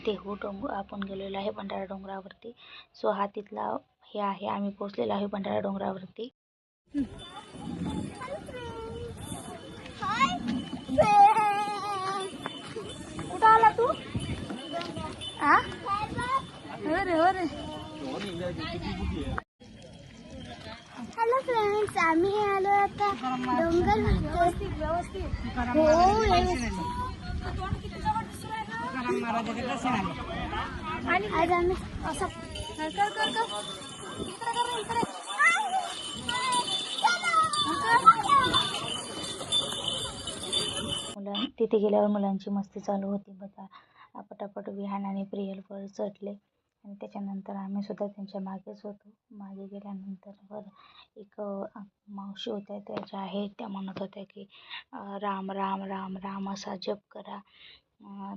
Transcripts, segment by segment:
देहू आपण गेलेलो आहे भंडारा डोंगरावरती. सो हा तिथला हे आहे, आम्ही पोहोचलेलो आहे भंडारा डोंगरावरती. कुठं आला तू? हॅलो फ्रेंड्स, आम्ही आलो आता डोंगर व्यवस्थित. आणि आज आम्ही असं तिथे गेल्यावर मुलांची मस्ती चालू होती बघा. पटापट विहान आणि प्रियलवर चढले आणि त्याच्यानंतर आम्ही सुद्धा त्यांच्या मागेच होतो. मागे गेल्यानंतर एक मावशी होत्या, त्या ज्या आहेत त्या म्हणत होत्या की राम राम राम राम असा जप करा.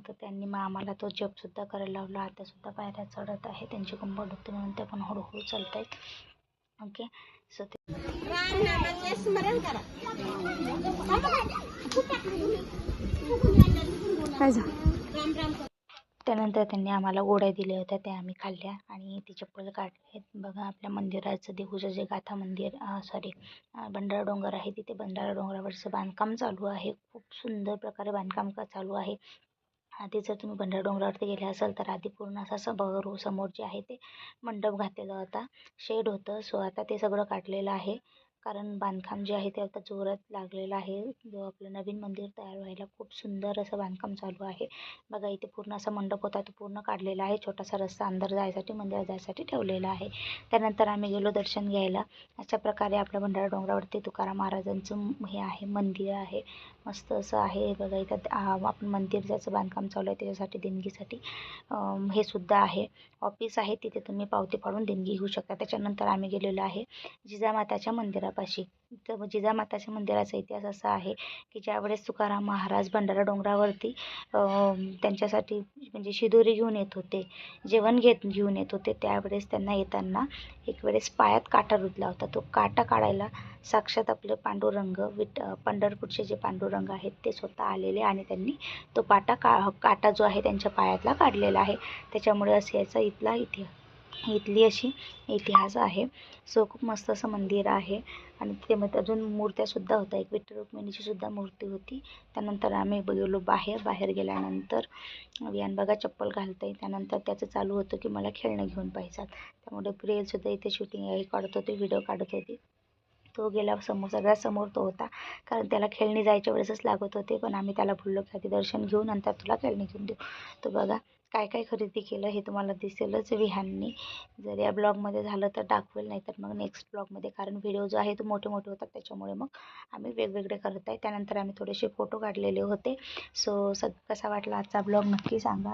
तर त्यांनी मग आम्हाला तो जपसुद्धा करायला लावला. आता सुद्धा पायऱ्या चढत आहे, त्यांची कंबर दुखते म्हणून ते पण हळूहळू चालत आहेत. ओके, सो ते त्यानंतर त्यांनी आम्हाला गोळ्या दिल्या होत्या, त्या आम्ही खाल्ल्या आणि ती चप्पल काढले. बघा आपल्या मंदिराचं, देहूचं जे गाथा मंदिर भंडारा डोंगर आहे, तिथे भंडारा डोंगरावरचं बांधकाम चालू आहे. खूप सुंदर प्रकारे बांधकाम चालू आहे. आधी जर तुम्ही भंडारा डोंगरावरती गेले असाल तर आधी पूर्ण असा समोर जे आहे ते मंडप घातलेला होता, शेड होतं. सो आता ते सगळं काढलेलं आहे, कारण बांधकाम जे आहे ते आता जोरात लागलेलं आहे. जो आपलं नवीन मंदिर तयार व्हायला खूप सुंदर असं बांधकाम चालू आहे. बघा इथे पूर्ण असा मंडप होता, तो पूर्ण काढलेला आहे. छोटासा रस्ता अंदर जायसाठी, मंदिरात जायसाठी ठेवलेला आहे. त्यानंतर आम्ही गेलो दर्शन घ्यायला. अशा प्रकारे आपल्या भंडारा डोंगरावरती तुकाराम महाराजांचं हे आहे, मंदिर आहे, मस्त असं आहे. बघा इथं आपण मंदिर ज्याचं बांधकाम चालू आहे त्याच्यासाठी देणगीसाठी हे सुद्धा आहे, ऑफिस आहे, तिथे तुम्ही पावती फाडून देणगी घेऊ शकता. त्याच्यानंतर आम्ही गेलेलो आहे जिजामाताच्या मंदिरापाशी. तर जिजामाताच्या मंदिराचा इतिहास असा आहे की ज्यावेळेस तुकाराम महाराज भंडारा डोंगरावरती त्यांच्यासाठी म्हणजे शिदोरी घेऊन येत होते, जेवण घेऊन येत होते, त्यावेळेस त्यांना येताना एक वेळेस पायात काटा रुतला होता. तो काटा काढायला साक्षात आपले पांडुरंग पंढरपूरचे जे पांडुरंग आहेत ते स्वतः आलेले आणि त्यांनी तो काटा जो आहे त्यांच्या पायातला काढलेला आहे. त्याच्यामुळे असं याचा इथली अशी इतिहास आहे. सो खूप मस्त असं मंदिर आहे आणि तिथे अजून मूर्त्यासुद्धा होत्या. एक विठ्ठल रुक्मिणीची सुद्धा मूर्ती होती. त्यानंतर आम्ही गेलो बाहेर गेल्यानंतर विहान बघा चप्पल घालते. त्यानंतर त्याचं चालू होतं की मला खेळणं घेऊन पाहिजेत. त्यामुळे प्रियलसुद्धा इथे शूटिंग काढत होती, व्हिडिओ काढत होती. तो गेला सगळ्यात समोर तो होता, कारण त्याला खेळणी जायच्या वेळेसच लागत होते. पण आम्ही त्याला बोललो की आधी दर्शन घेऊ, नंतर तुला खेळणी घेऊन देऊ. तो बघा काय काय खरेदी केलं हे तुम्हाला दिसेलच विहाननी. जर या ब्लॉगमध्ये झालं तर दाखवेल, नाही तर मग नेक्स्ट ब्लॉगमध्ये, कारण व्हिडिओ जो आहे तो मोठे होतात, त्याच्यामुळे मग आम्ही वेगवेगळे करत आहे. त्यानंतर आम्ही थोडेसे फोटो काढलेले होते. सो कसा वाटला आजचा ब्लॉग नक्की सांगा.